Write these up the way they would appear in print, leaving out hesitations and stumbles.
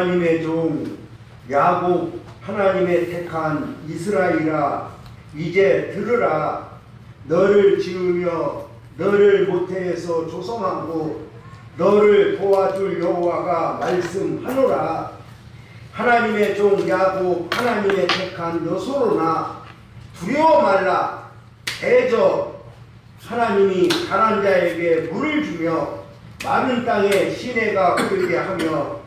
하나님의 종 야곱, 하나님의 택한 이스라엘아, 이제 들으라. 너를 지으며 너를 모태에서 조성하고 너를 도와줄 여호와가 말씀하노라. 하나님의 종 야곱, 하나님의 택한 여소로나 두려워 말라. 대저 하나님이 가난 자에게 물을 주며 마른 땅에 시내가 흐르게 하며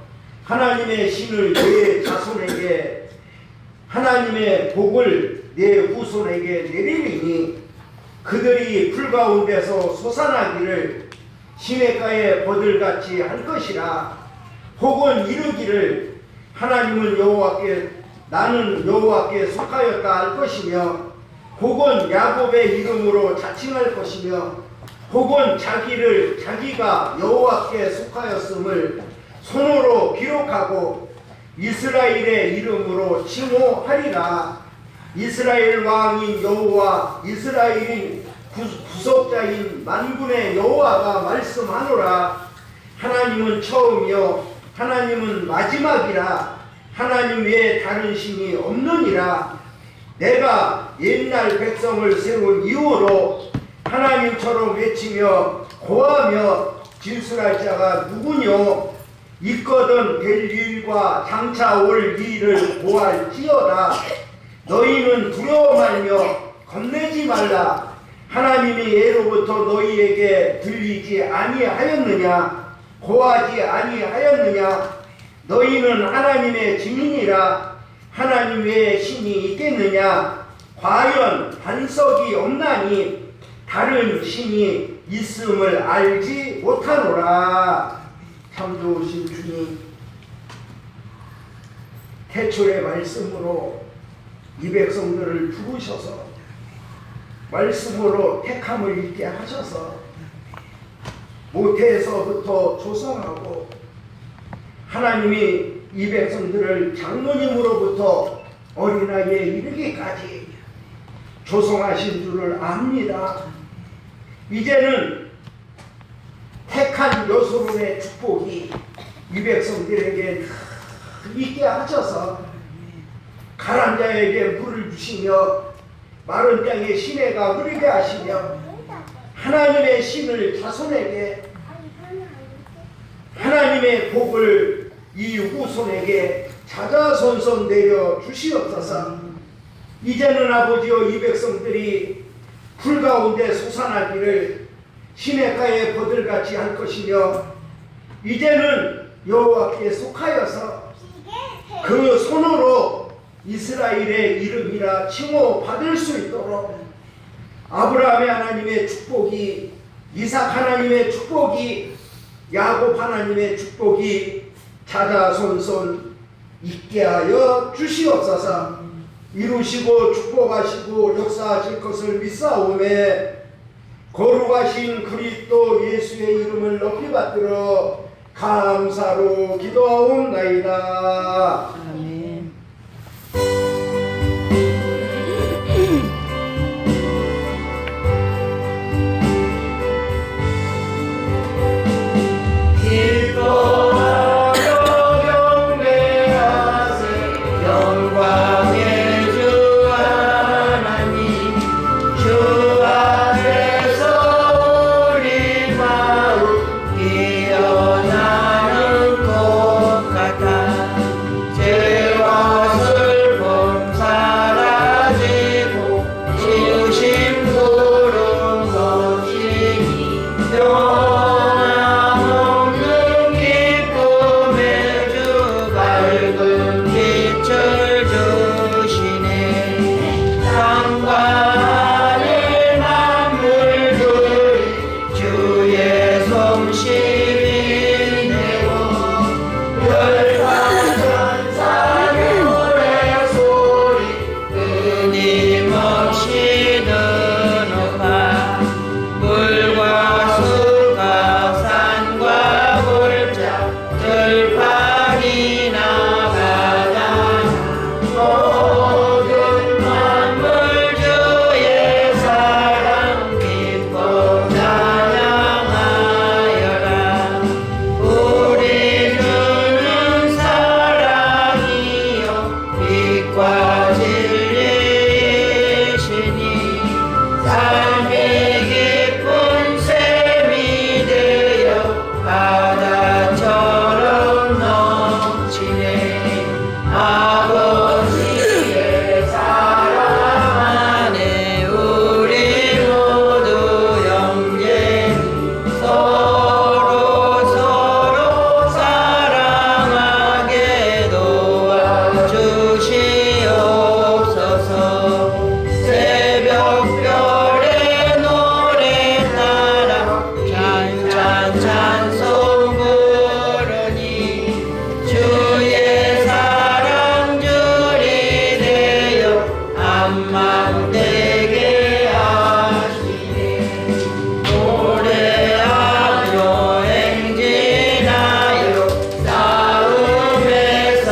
하나님의 신을 내 자손에게 하나님의 복을 내 후손에게 내리리니 그들이 풀 가운데서 솟아나기를 시냇가에 버들같이 할 것이라. 혹은 이르기를 하나님은 여호와께 나는 여호와께 속하였다 할 것이며 혹은 야곱의 이름으로 자칭할 것이며 혹은 자기가 여호와께 속하였음을 손으로 기록하고 이스라엘의 이름으로 칭호하리라. 이스라엘 왕인 여호와 이스라엘인 구속자인 만군의 여호와가 말씀하노라. 하나님은 처음이요 하나님은 마지막이라. 하나님 외에 다른 신이 없느니라. 내가 옛날 백성을 세운 이후로 하나님처럼 외치며 고하며 진술할 자가 누구뇨? 있거든 될 일과 장차 올 일을 고할지어다. 너희는 두려워 말며 겁내지 말라. 하나님이 예로부터 너희에게 들리지 아니하였느냐? 고하지 아니하였느냐? 너희는 하나님의 증인이라. 하나님 외에 신이 있겠느냐? 과연 반석이 없나니 다른 신이 있음을 알지 못하노라. 참 좋으신 주님, 태초의 말씀으로 이 백성들을 부르셔서 말씀으로 택함을 있게 하셔서 모태에서부터 조성하고 하나님이 이 백성들을 장로님으로부터 어린아이에 이르기까지 조성하신 줄을 압니다. 이제는 택한 여소론의 축복이 이 백성들에게 있게 하셔서 가난 자에게 물을 주시며 마른 땅에 시내가 흐르게 하시며 하나님의 신을 자손에게 하나님의 복을 이 후손에게 자자손손 내려 주시옵소서. 이제는 아버지여 이 백성들이 풀 가운데 솟아나기를 시냇가에 버들같이 할 것이며 이제는 여호와께 속하여서 그 손으로 이스라엘의 이름이라 칭호 받을 수 있도록 아브라함의 하나님의 축복이, 이삭 하나님의 축복이, 야곱 하나님의 축복이 자자손손 있게 하여 주시옵소서. 이루시고 축복하시고 역사하실 것을 믿사오매 거룩하신 그리스도 예수의 이름을 높이 받들어 감사로 기도하옵나이다. 아멘. 깨어나는 것 같아 한마음 되게 하시네. 노래하며 행진하여 싸움에서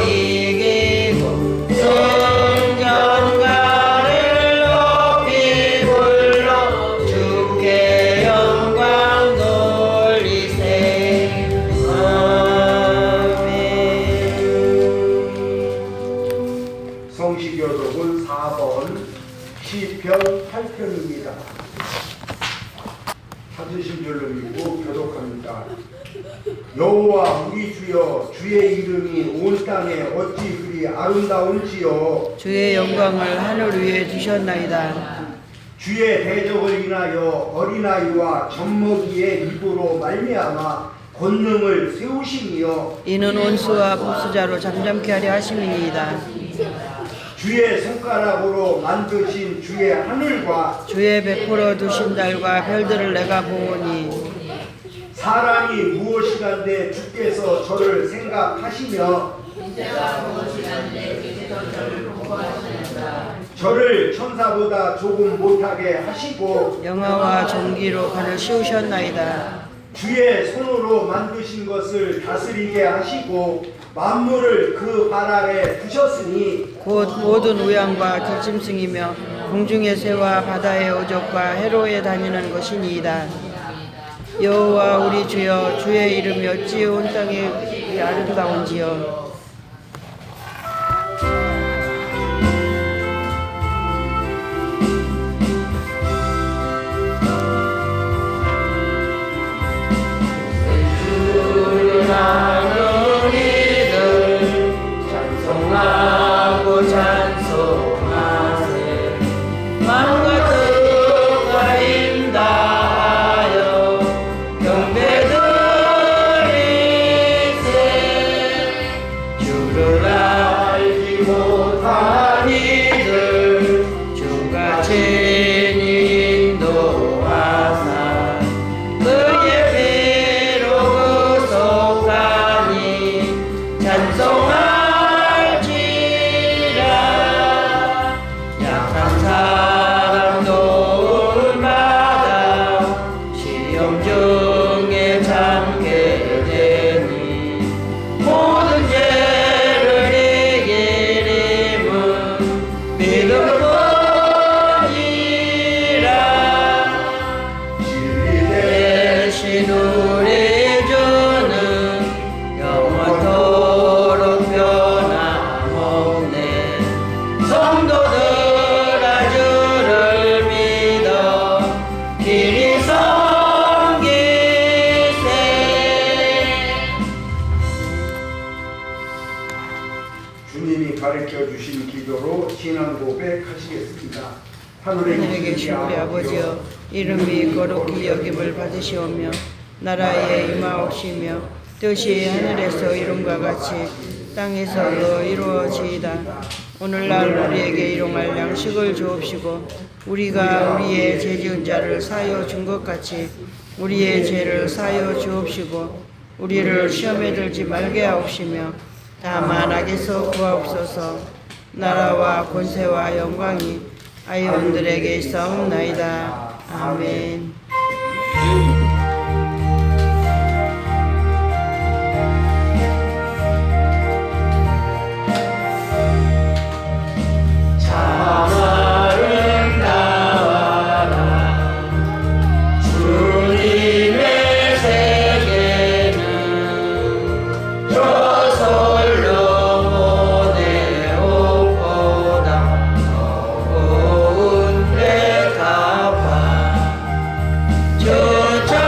이기고 성전가를 높이 불러 주께 영광 돌리세. 아멘. 성시교독은 4번 시편 8편입니다. 찾으신 줄로 믿고 교독합니다. 여호와 우리 주여, 주의 이름이 온 땅에 어찌 그리 아름다운지요. 주의 영광을 하늘 위에 두셨나이다. 주의 대적을 인하여 어린아이와 젖먹이의 입으로 말미암아 권능을 세우심이요. 이는 원수와 보수자로 잠잠케 하려 하심이니이다. 주의 손가락으로 만드신 주의 하늘과 주의 베풀어 두신 달과 별들을 내가 보오니 사람이 무엇이간데 주께서 저를 생각하시며 저를 천사보다 조금 못하게 하시고 영화와 종기로 그를 씌우셨나이다. 주의 손으로 만드신 것을 다스리게 하시고 만물을 그 발 아래 두셨으니 곧 모든 우양과 들짐승이며 공중의 새와 바다의 어족과 해로에 다니는 것이니이다. 여호와 우리 주여, 주의 이름이 어찌 온 땅에 아름다운지요. 찬송하고 찬송하세. 마음과 뜻과 힘다하여 경배드리세. 주를 알지 못한 이들 주가 친히 인도하사 그의 피로 구속하니 찬송하세. 주님이 가르쳐 주신 기도로 신앙 고백하시겠습니다. 하늘에 계신 우리 아버지여, 이름이 거룩히 여김을 받으시오며 나라에 임하옵시며 뜻이 하늘에서 이룬과 같이 땅에서도 이루어지이다. 오늘날 우리에게 일용할 양식을 주옵시고 우리가 우리의 죄지은 자를 사하여 준 것 같이 우리의 죄를 사하여 주옵시고 우리를 시험에 들지 말게 하옵시며 다만 악에서 구하옵소서. 나라와 권세와 영광이 아이언들에게 있사옵나이다. 아멘. 저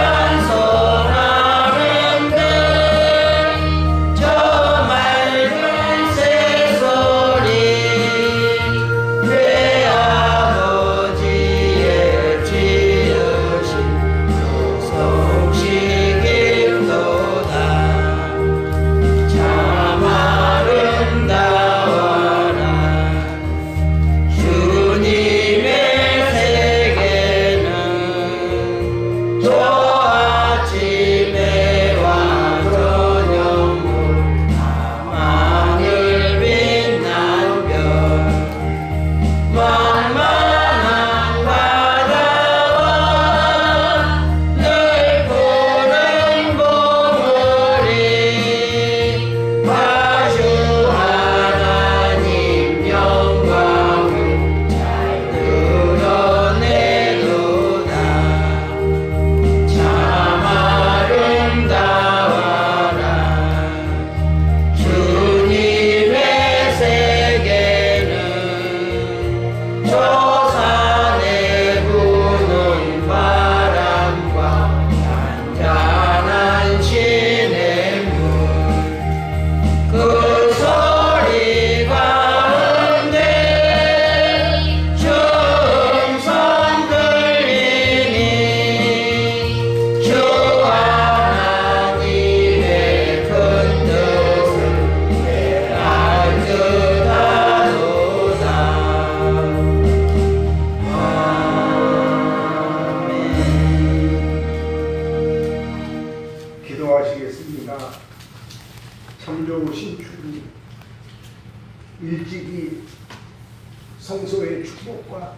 성소의 축복과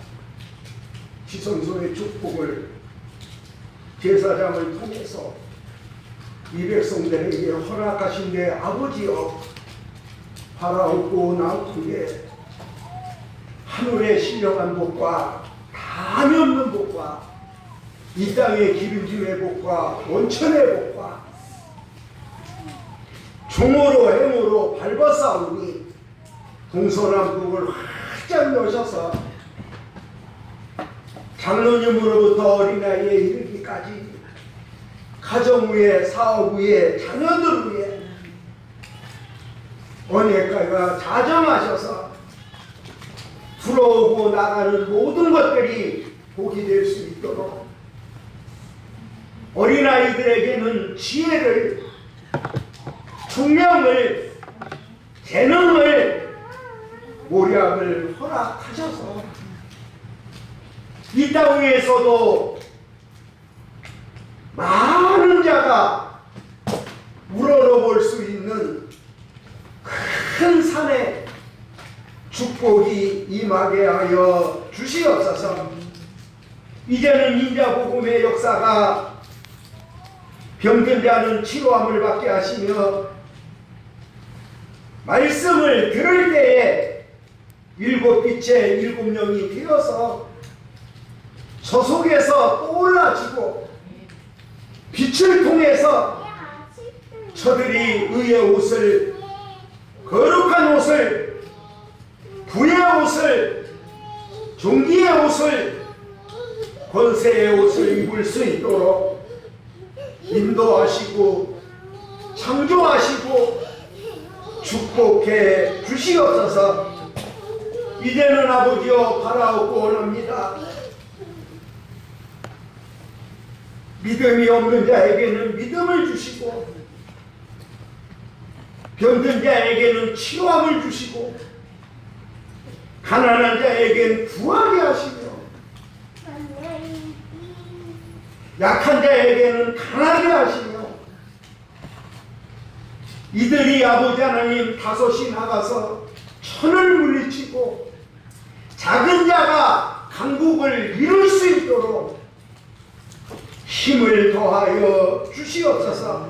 지성소의 축복을 제사장을 통해서 이 백성들에게 허락하신 데 아버지여 바라옵고 나오게 하늘의 신령한 복과 담이 없는 복과 이 땅의 기름짐의 복과 원천의 복과 종으로 행으로 밟아싸우니 동서남북을 활짝 여셔서 장로님으로부터 어린아이에 이르기까지 가정 위에 사업 위에 자녀들 위에 언예가가 자정하셔서 들어오고 나가는 모든 것들이 복이 될 수 있도록 어린아이들에게는 지혜를, 총명을, 재능을, 모략을 허락하셔서 이 땅 위에서도 많은 자가 우러러볼 수 있는 큰 산에 축복이 임하게 하여 주시옵소서. 이제는 인자복음의 역사가 병든 자는 치료함을 받게 하시며 말씀을 들을 때에 일곱 빛의 일곱 영이 되어서 저 속에서 떠올라지고 빛을 통해서 저들이 의의 옷을, 거룩한 옷을, 부의 옷을, 존귀의 옷을, 권세의 옷을 입을 수 있도록 인도하시고 창조하시고 축복해 주시옵소서. 이제는 아버지여 바라옵고 원합니다. 믿음이 없는 자에게는 믿음을 주시고 병든 자에게는 치료함을 주시고 가난한 자에게는 부하게 하시며 약한 자에게는 강하게 하시며 이들이 아버지 하나님 다섯이 나가서 천을 물리치고 작은 자가 강국을 이룰 수 있도록 힘을 더하여 주시옵소서.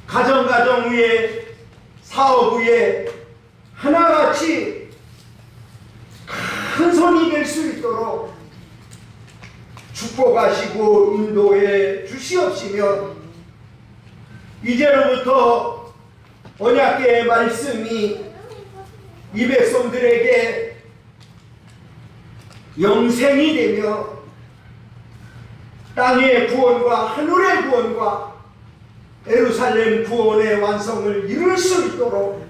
가정 위에 사업 위에 하나같이 큰 손이 될 수 있도록 축복하시고 인도해 주시옵시며 이제로부터 언약궤의 말씀이 이 백성들에게 영생이 되며 땅의 구원과 하늘의 구원과 예루살렘 구원의 완성을 이룰 수 있도록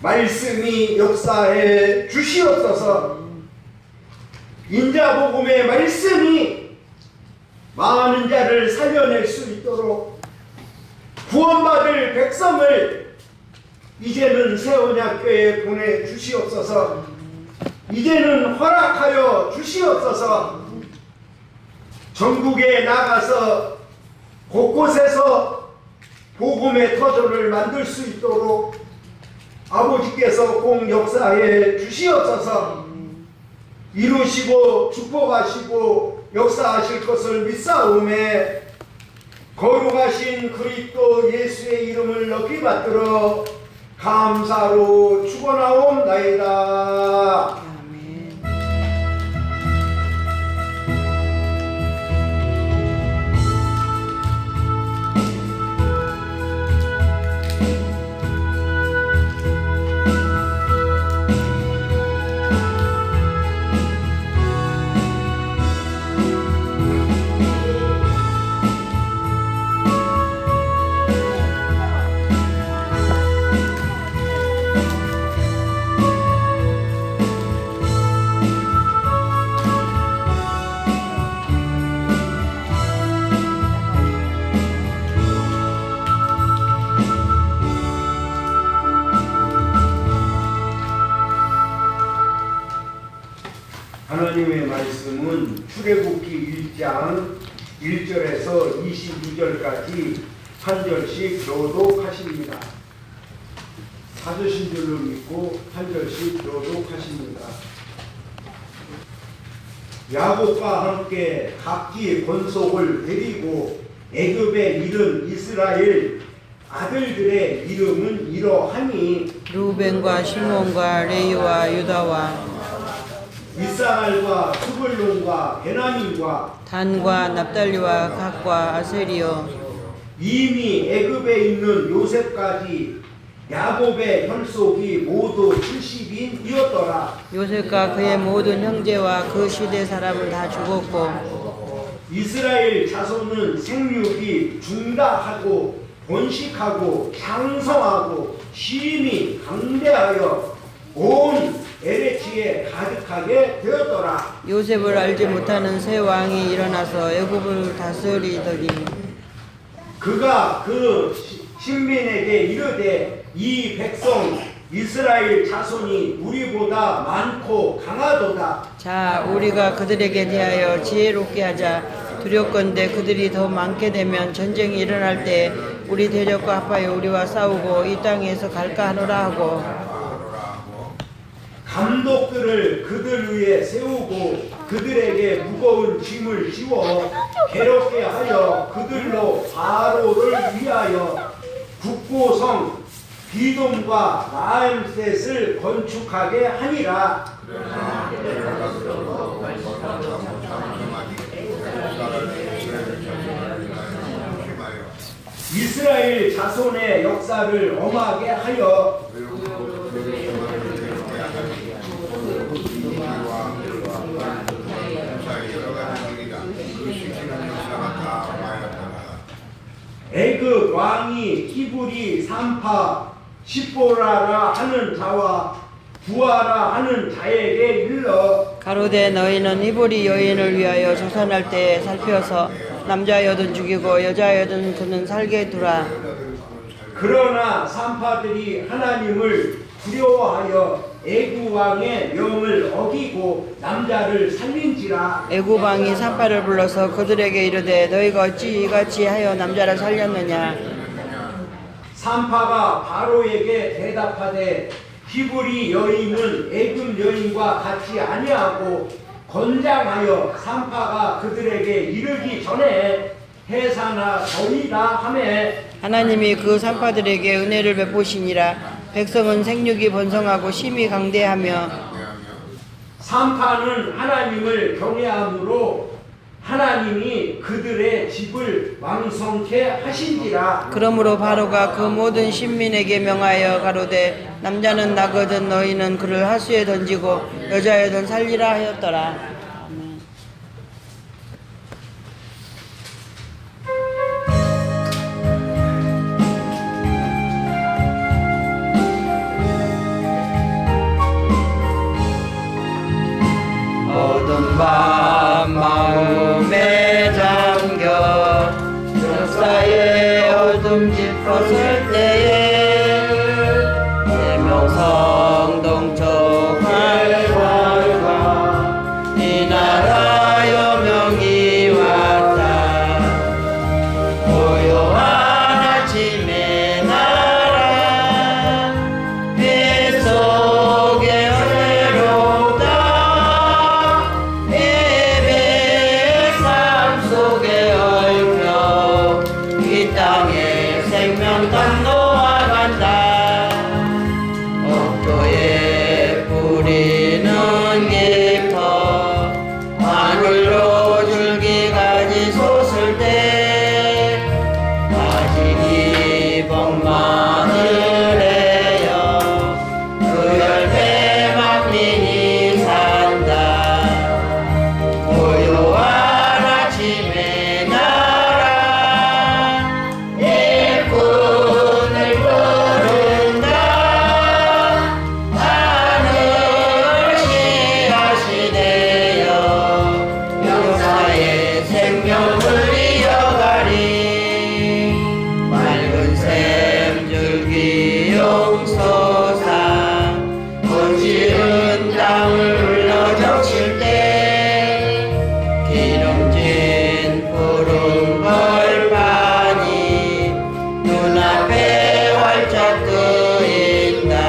말씀이 역사해 주시옵소서. 인자복음의 말씀이 많은 자를 살려낼 수 있도록 구원받을 백성을 이제는 새언약궤에 보내주시옵소서. 이제는 허락하여 주시옵소서. 전국에 나가서 곳곳에서 복음의 터전을 만들 수 있도록 아버지께서 꼭 역사해 주시옵소서. 이루시고 축복하시고 역사하실 것을 믿사오매 거룩하신 그리스도 예수의 이름을 높이 받들어 감사로 축원하옵나이다. 하나님의 말씀은 출애굽기 1장 1절에서 22절까지 한 절씩 교독하십니다. 받으신 줄로 믿고 한 절씩 교독하십니다. 야곱과 함께 각기 권속을 데리고 애굽에 이른 이스라엘 아들들의 이름은 이러하니 루벤과 시몬과 레위와 유다와 이스라엘과 스불론과 베냐민과 단과 납달리와 갓과 아세리요 이미 애굽에 있는 요셉까지 야곱의 혈속이 모두 70인이었더라. 요셉과 그의 모든 형제와 그 시대 사람은 다 죽었고 이스라엘 자손은 생육이 중다하고 번식하고 장성하고 심히 강대하여 온 에레치에 가득하게 되었더라. 요셉을 알지 못하는 새 왕이 일어나서 애굽을 다스리더니 그가 그 신민에게 이르되 이 백성 이스라엘 자손이 우리보다 많고 강하도다. 자 우리가 그들에게 대하여 지혜롭게 하자. 두렵건대 그들이 더 많게 되면 전쟁이 일어날 때 우리 대적과 합하여 우리와 싸우고 이 땅에서 갈까 하노라 하고 감독들을 그들 위에 세우고 그들에게 무거운 짐을 지워 괴롭게 하여 그들로 바로를 위하여 국고성 비돔과 라암셋을 건축하게 하니라. 이스라엘 자손의 역사를 엄하게 하여 애굽 왕이 히브리 산파 시보라라 하는 자와 부하라 하는 자에게 일러 가로되 너희는 히브리 여인을 위하여 조산할 때 살펴서 남자여든 죽이고 여자여든 그는 살게 두라. 그러나 산파들이 하나님을 두려워하여 애굽 왕의 명을 어기고 남자를 살린지라. 애굽 왕이 산파를 불러서 그들에게 이르되 너희가 어찌 이같이 하여 남자를 살렸느냐. 산파가 바로에게 대답하되 히브리 여인은 애굽 여인과 같이 아니하고 건장하여 산파가 그들에게 이르기 전에 해산하 저리라 하매 하나님이 그 산파들에게 은혜를 베푸시니라. 백성은 생육이 번성하고 심히 강대하며 산파는 하나님을 경외함으로 하나님이 그들의 집을 왕성케 하신지라. 그러므로 바로가 그 모든 신민에게 명하여 가로되 남자는 나거든 너희는 그를 하수에 던지고 여자여든 살리라 하였더라. 어두운 밤 마음에 잠겨 역사의 어둠 짚었을 때에 대명성 동쪽 활활과 이 나라 여명이 왔다. 고요한 아침의 나라 뱃속에 외롭다. 예배의 삶 속에 얽혀 이 땅에 생명 감도와 간다. 옥토의 뿌리는 깊어 하늘로 줄기까지 솟을 때 아직 이복만을 내어 그 열매 막린이 산다. 고요한 아침의 나라 일꾼을 부른다. 하늘 씨앗이 되어 역사의 생명을 이어가리. 맑은 샘줄기 용서사 거칠은 땅을 흘러 적실 때 기름진 푸른 벌판이 눈앞에 활짝 뜨인다.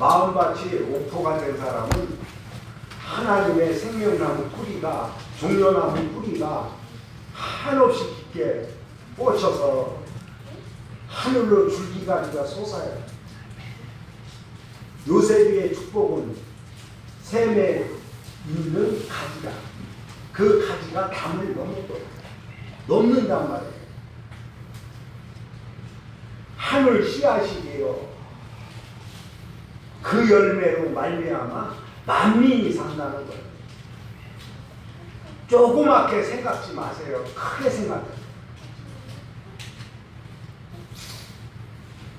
마음밭이 옥토가 된 사람은 하나님의 생명나무 뿌리가, 종려나무 뿌리가 한없이 깊게 뻗쳐서 하늘로 줄기가지가 솟아요. 요셉의 축복은 샘에 있는 가지가, 그 가지가 담을 넘는단 말이에요. 하늘 씨앗이에요. 그 열매로 말미암아 만민이 산다는 거예요. 조그맣게 생각지 마세요. 크게 생각해요.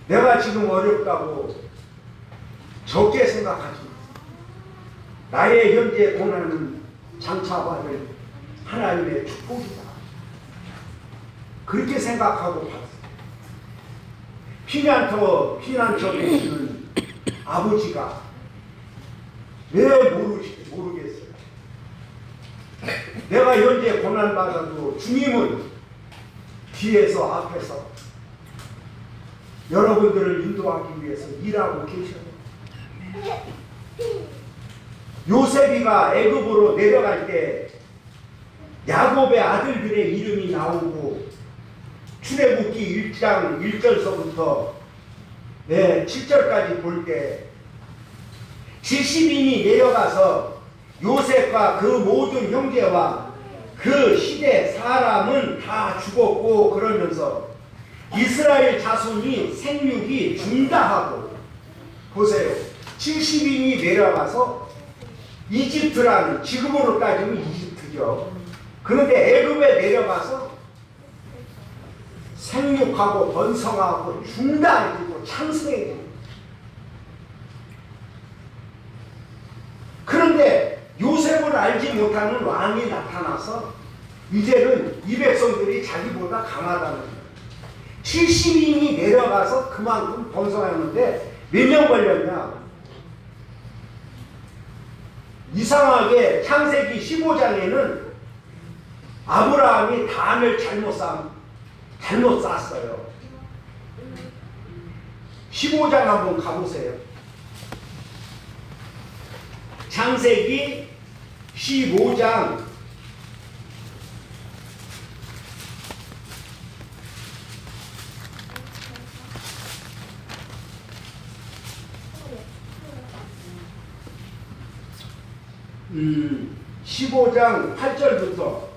내가 지금 어렵다고 적게 생각하지 마세요. 나의 현재 고난은 장차받을 하나님의 축복이다. 그렇게 생각하고 봤어요. 피난처에 있는 아버지가 왜 모르겠어요. 내가 현재 고난받아도 주님은 뒤에서 앞에서 여러분들을 인도하기 위해서 일하고 계셔요. 요셉이가 애굽으로 내려갈 때 야곱의 아들들의 이름이 나오고 출애굽기 1장 1절서부터 7절까지 볼 때 70인이 내려가서 요셉과 그 모든 형제와 그 시대 사람은 다 죽었고 그러면서 이스라엘 자손이 생육이 중다하고, 보세요. 70인이 내려가서 이집트라는, 지금으로 따지면 이집트죠. 그런데 애굽에 내려가서 생육하고 번성하고 중다해지고 창성해지고. 그런데 요셉을 알지 못하는 왕이 나타나서 이제는 이 백성들이 자기보다 강하다는 거예요. 70인이 내려가서 그만큼 번성하는데 몇 년 걸렸냐? 이상하게 창세기 15장에는 아브라함이 단을 잘못 쌌어요. 15장 한번 가보세요. 창세기 15장 15장 8절부터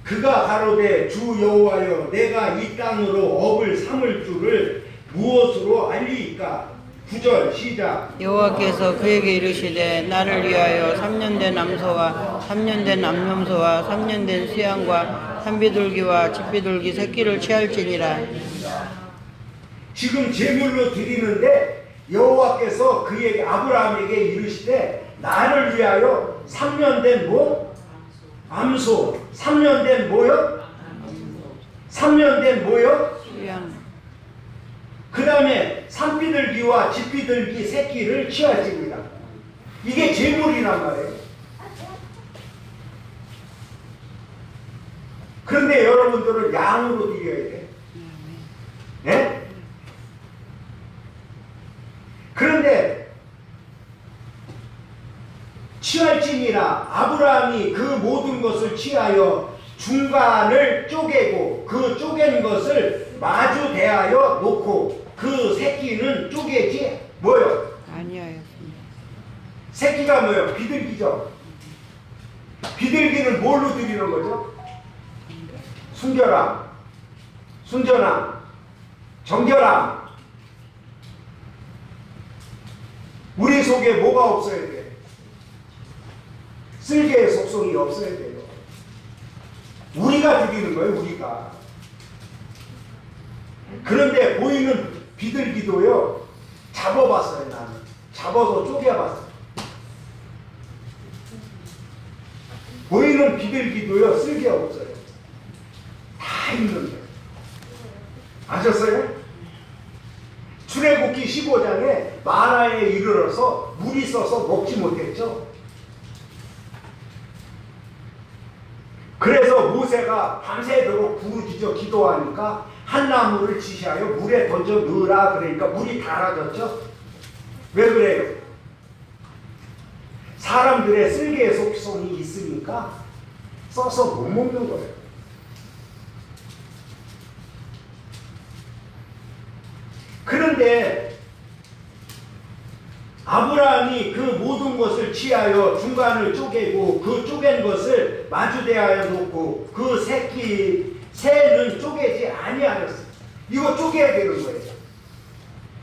그가 가로되 주 여호와여 내가 이 땅으로 업을 삼을 줄을 무엇으로 알리이까? 9절 시작. 여호와께서 그에게 이르시되 나를 위하여 3년 된 암소와 3년 된 암염소와 3년 된 수양과 산비둘기와 집비둘기 새끼를 취할지니라. 지금 제물로 드리는데 여호와께서 그에게 아브라함에게 이르시되 나를 위하여 3년 된 뭐? 암소. 3년 된 뭐요? 3년 된 뭐요? 수양. 그 다음에 산비둘기와 집비둘기 새끼를 취하십니다. 이게 제물이란 말이에요. 그런데 여러분들은 양으로 드려야 돼. 네? 그런데 취할지니라 아브라함이 그 모든 것을 취하여 중간을 쪼개고 그 쪼갠 것을 마주 대하여 놓고 그 새끼는 쪼개지 뭐요? 아니하였습니다. 새끼가 뭐요? 비둘기죠. 비둘기는 뭘로 드리는 거죠? 순결함, 순전함, 정결함. 우리 속에 뭐가 없어야 돼? 쓸개의 속성이 없어야 돼요. 우리가 드리는 거예요, 우리가. 그런데 보이는 비둘기도요, 잡아봤어요, 나는. 잡아서 쪼개봤어요. 보이는 비둘기도요, 쓸개 없어요. 다 있는데. 아셨어요? 출애굽기 15장에 마라에 이르러서 물이 써서 먹지 못했죠. 그래서 모세가 밤새도록 부르짖어 기도하니까 한 나무를 지시하여 물에 던져 넣으라 그러니까 물이 달아졌죠. 왜 그래요? 사람들의 쓸개 속성이 있으니까 써서 못 먹는 거예요. 그런데 아브라함이 그 모든 것을 취하여 중간을 쪼개고 그 쪼갠 것을 마주대하여 놓고 그 새는 쪼개지 아니하였어요. 이거 쪼개야 되는 거예요.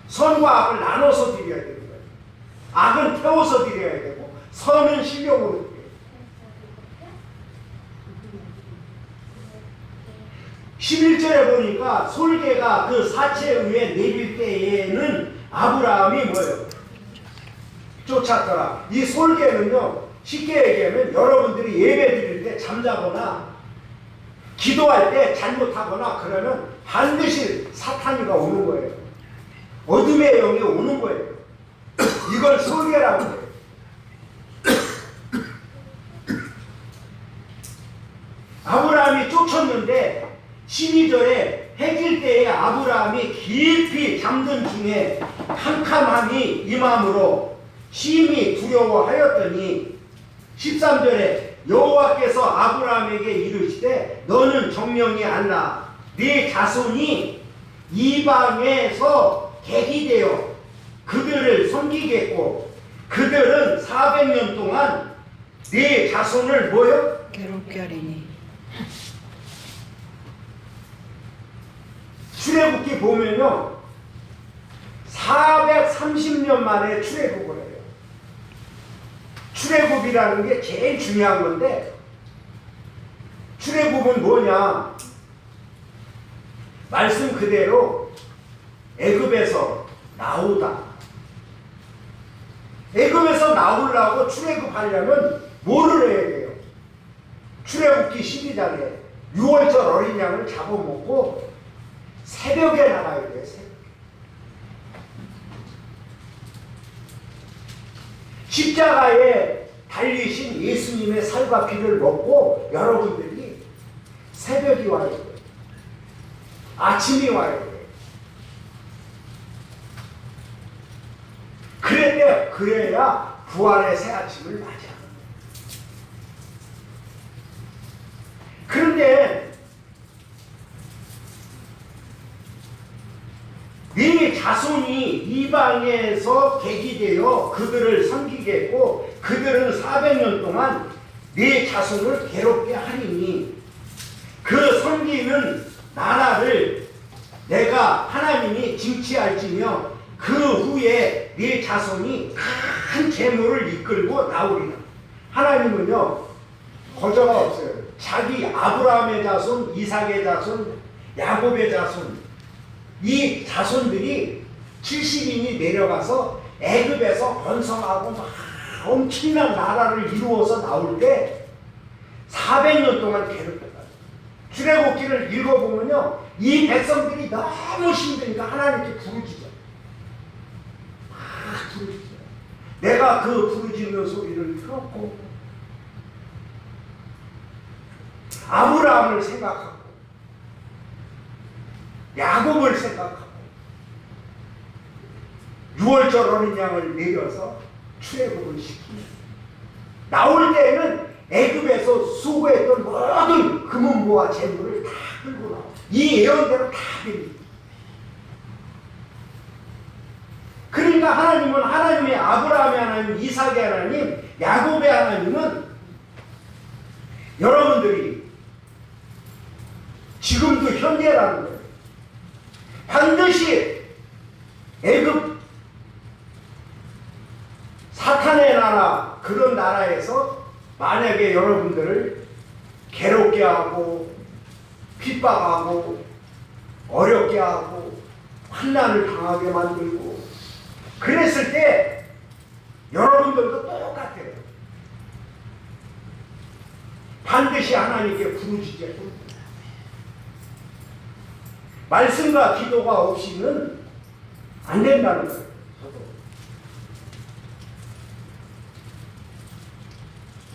선과 악을 나눠서 드려야 되는 거예요. 악은 태워서 드려야 되고 선은 신령으로 드려야 돼요. 11절에 보니까 솔개가 그 사체 위에 내릴 때에는 아브라함이 뭐예요? 쫓았더라. 이 솔개는요, 쉽게 얘기하면 여러분들이 예배 드릴 때 잠자거나 기도할 때 잘못하거나 그러면 반드시 사탄이가 오는 거예요. 어둠의 영이 오는 거예요. 이걸 솔개라고 해요. 아브라함이 쫓았는데 12절에 해질 때에 아브라함이 깊이 잠든 중에 캄캄함이 임함으로 심히 두려워하였더니 13절에 여호와께서 아브라함에게 이르시되 너는 정령이 알라 네 자손이 이방에서 객이 되어 그들을 섬기겠고 그들은 400년 동안 네 자손을 뭐요? 괴롭게 하리니. 출애굽기 보면요 430년 만에 출애굽을 해요. 출애굽이라는 게 제일 중요한 건데 출애굽은 뭐냐? 말씀 그대로 애굽에서 나오다. 애굽에서 나오려고 출애굽하려면 뭐를 해야 돼요? 출애굽기 12장에 6월절 어린 양을 잡아먹고 새벽에 나가야 돼요. 새벽에. 십자가에 달리신 예수님의 살과 피를 먹고 여러분들이 새벽이 와야 돼요. 아침이 와야 돼요. 그래야 부활의 새 아침을 맞이하는 거예요. 그런데 네 자손이 이방에서 객이 되어 그들을 섬기겠고 그들은 400년 동안 네 자손을 괴롭게 하리니 그 섬기는 나라를 내가 하나님이 징치할지며 그 후에 네 자손이 큰 재물을 이끌고 나오리라. 하나님은요 거저가 없어요. 자기 아브라함의 자손, 이삭의 자손, 야곱의 자손 이 자손들이 70인이 내려가서 애굽에서 번성하고 막 엄청난 나라를 이루어서 나올 때 400년 동안 괴롭혔다. 출애굽기를 읽어보면요 이 백성들이 너무 힘드니까 하나님께 부르짖어. 막 부르짖어. 내가 그 부르짖는 소리를 들었고 아브라함을 생각하고 야곱을 생각하고 6월절 어린 양을 내려서 출애굽을 시키며 나올 때에는 애굽에서 수고했던 모든 금은보와 재물을 다 끌고 나와. 이 예언대로 다 됩니다. 그러니까 하나님은 하나님의 아브라함의 하나님, 이삭의 하나님, 야곱의 하나님은 여러분들이 지금도 현재라는 거예요. 반드시 애굽 사탄의 나라 그런 나라에서 만약에 여러분들을 괴롭게 하고 핍박하고 어렵게 하고 환난을 당하게 만들고 그랬을 때 여러분들도 똑같아요. 반드시 하나님께 부르짖어야 됩니다. 말씀과 기도가 없이는 안 된다는 거예요. 저도.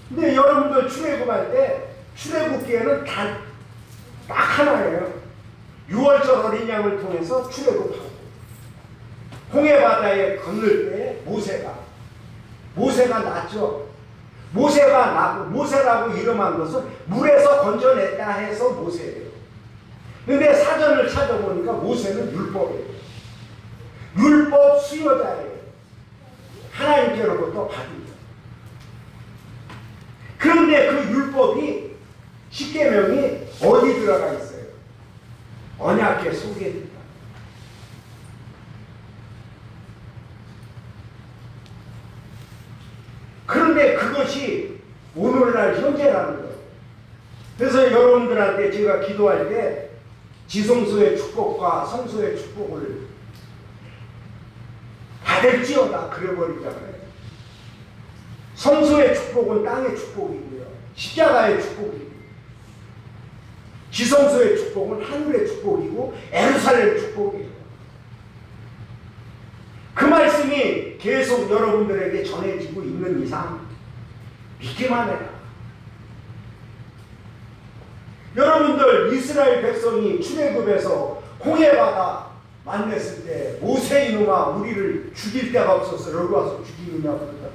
근데 여러분들 출애굽할 때 출애굽기에는 딱 하나예요. 6월절 어린 양을 통해서 출애굽하고 홍해 바다에 건널 때 모세가 났죠. 모세가 나고 모세라고 이름한 것은 물에서 건져냈다 해서 모세예요. 근데 사전을 찾아보니까 모세는 율법이에요. 율법 수여자예요. 하나님께로부터 받은 것. 그런데 그 율법이 십계명이 어디 들어가 있어요? 언약궤 속에 들어가. 그런데 그것이 오늘날 현재라는 거예요. 그래서 여러분들한테 제가 기도할 때 지성소의 축복과 성소의 축복을 받을지어다 그래버리잖아요. 성소의 축복은 땅의 축복이고요. 십자가의 축복이고, 지성소의 축복은 하늘의 축복이고 예루살렘 축복이에요. 그 말씀이 계속 여러분들에게 전해지고 있는 이상 믿기만 해라. 여러분들 이스라엘 백성이 출애굽에서 홍해바다 만났을 때 모세 이놈아 우리를 죽일 데가 없어서 여기 와서 죽이느냐 그러잖아요.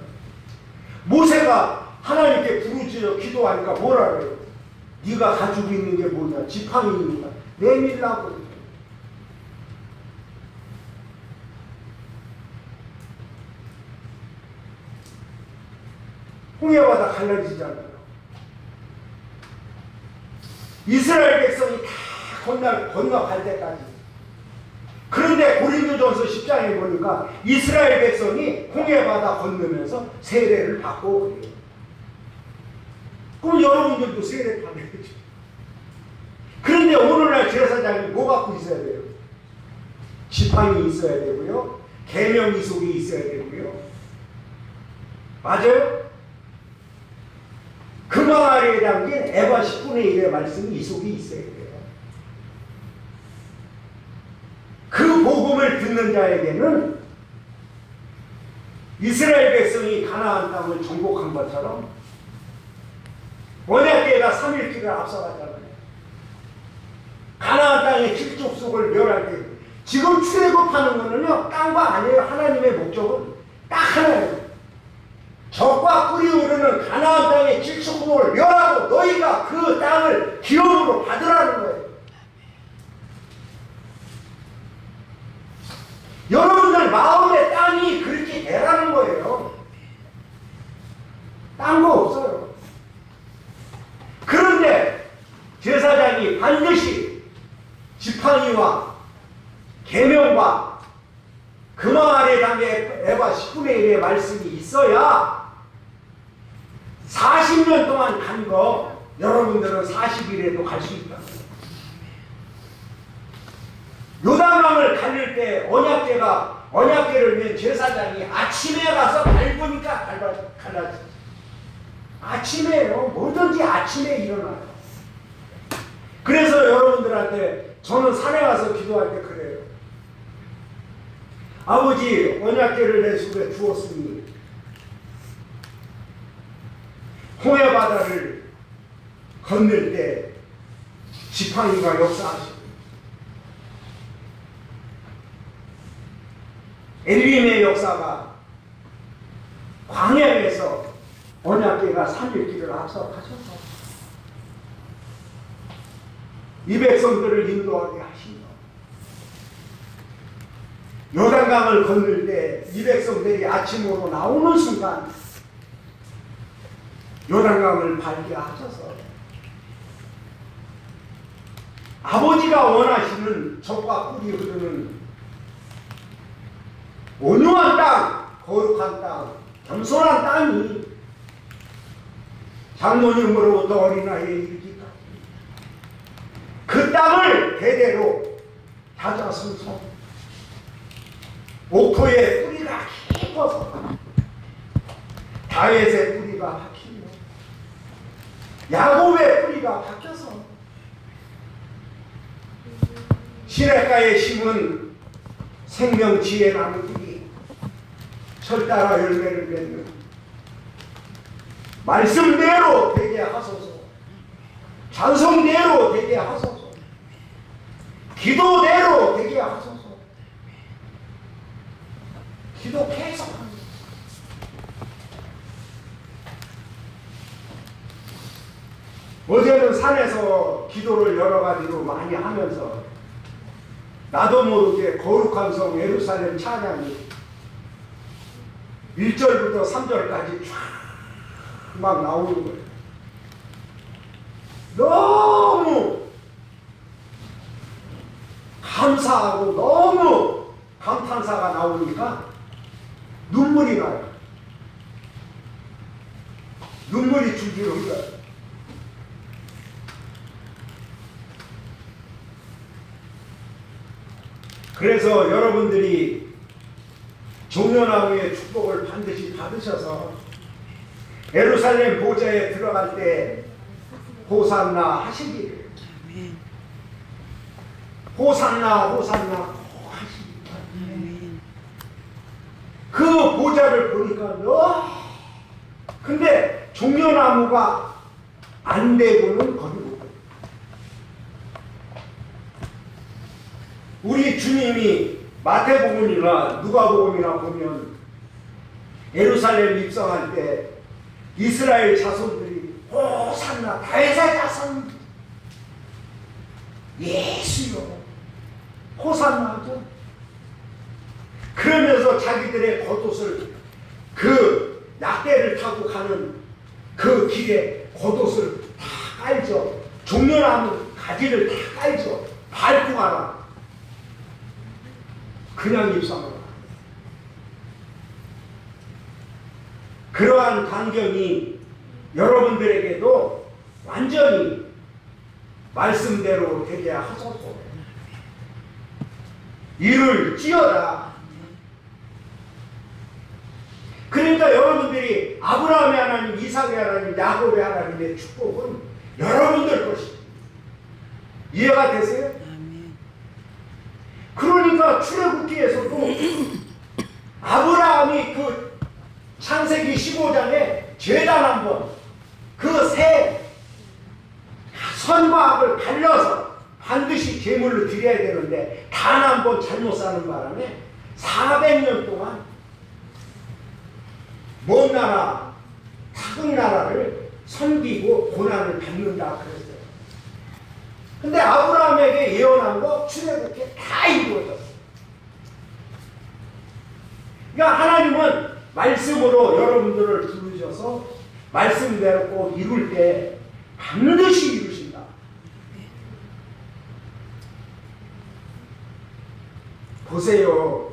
모세가 하나님께 부르짖어 기도하니까 뭐라 그래요? 네가 가지고 있는 게 뭐냐? 지팡이니까 내밀라고. 홍해바다 갈라지잖아요. 이스라엘 백성이 다 건너갈 때까지. 그런데 고린도전서 10장에 보니까 이스라엘 백성이 홍해바다 건너면서 세례를 받고 그래요. 그럼 여러분들도 세례 받아야죠. 그런데 오늘날 제사장이 뭐 갖고 있어야 돼요? 지팡이 있어야 되고요. 계명 이속이 있어야 되고요. 맞아요? 금왕 아래에 담긴 에바 10분의 1의 말씀이 이속이 있어야 돼요. 그 복음을 듣는 자에게는 이스라엘 백성이 가나안 땅을 정복한 것처럼 언약궤가 3일길을 앞서가잖아요. 가나안 땅의 칠족속을 멸할 때 지금 출애굽하는 거는요 땅과 아니에요. 하나님의 목적은 딱 하나예요. 적과 꿀이 흐르는 가나안 땅의 칠족속을 멸하고 너희가 그 땅을 기업으로 받으라는 거예요. 여러분들 마음의 땅이 그렇게 되라는 거예요. 딴 거 없어요. 그런데 제사장이 반드시 지팡이와 계명과 금왕 아래 담긴 에바 10분의 1의 말씀이 있어야 40년 동안 간 거 여러분들은 40일에도 갈 수 있다. 요단강을 갈릴 때 언약궤를 맨 제사장이 아침에 가서 밟으니까 갈라지. 아침에요. 뭐든지 아침에 일어나요. 그래서 여러분들한테 저는 산에 가서 기도할 때 그래요. 아버지 언약궤를 내 손에 주었으니 홍해바다를 건널 때 지팡이가 역사하시고 엘림의 역사가 광야에서 언약궤가 3일 길을 앞서 가셔서 이 백성들을 인도하게 하시며 요단강을 건널 때 이 백성들이 아침으로 나오는 순간 요단강을 밟게 하셔서 아버지가 원하시는 적과 꿀이 흐르는 온유한 땅, 거룩한 땅, 겸손한 땅이 장모님으로부터 어린아이에 이르기까지 그 땅을 대대로 다져서서 옥토의 뿌리가 깊어서 다윗의 뿌리가 박히며 야곱의 뿌리가 박혀서 시냇가에 심은 생명지혜 나무들이 철따라 열매를 맺는 말씀대로 되게 하소서. 찬송대로 되게 하소서. 기도대로 되게 하소서. 기도 계속합니다. 산에서 기도를 여러 가지로 많이 하면서 나도 모르게 거룩한 성 예루살렘 찬양이 1절부터 3절까지 쫙 막 나오는 거예요. 너무 감사하고 너무 감탄사가 나오니까 눈물이 나요. 눈물이 줄줄 흘러요. 그래서 여러분들이 종려나무의 축복을 반드시 받으셔서 예루살렘 보좌에 들어갈 때 호산나 하시기를, 호산나 호산나 하시기를. 그 보좌를 보니까 근데 종려나무가 안 되고는 거기 못 가요. 우리 주님이 마태복음이나 누가복음이나 보면 예루살렘 입성할 때 이스라엘 자손들이 호산나 다윗의 자손 예수여 호산나죠. 그러면서 자기들의 겉옷을 그 약대를 타고 가는 그 길에 겉옷을 다 깔죠. 종려나무 가지를 다 깔죠. 밟고 가라. 그냥 입성하라. 그러한 광경이 여러분들에게도 완전히 말씀대로 되게 하소서. 이를 찌어라. 그러니까 여러분들이 아브라함의 하나님, 이삭의 하나님, 야곱의 하나님의 축복은 여러분들 것입니다. 이해가 되세요? 그러니까 출애굽기에서도 아브라함이 그 창세기 15장에 제단 한번 그 새 선과 악을 갈려서 반드시 제물로 드려야 되는데 단 한 번 잘못 사는 바람에 400년 동안 먼 나라, 타국 나라를 섬기고 고난을 받는다 그랬어요. 근데 아브라함에게 예언한 거 출애굽기에 다 이루어졌어요. 그러니까 하나님은 말씀으로 여러분들을 부르셔서 말씀대로 꼭 이룰 때 반드시 이루신다. 보세요.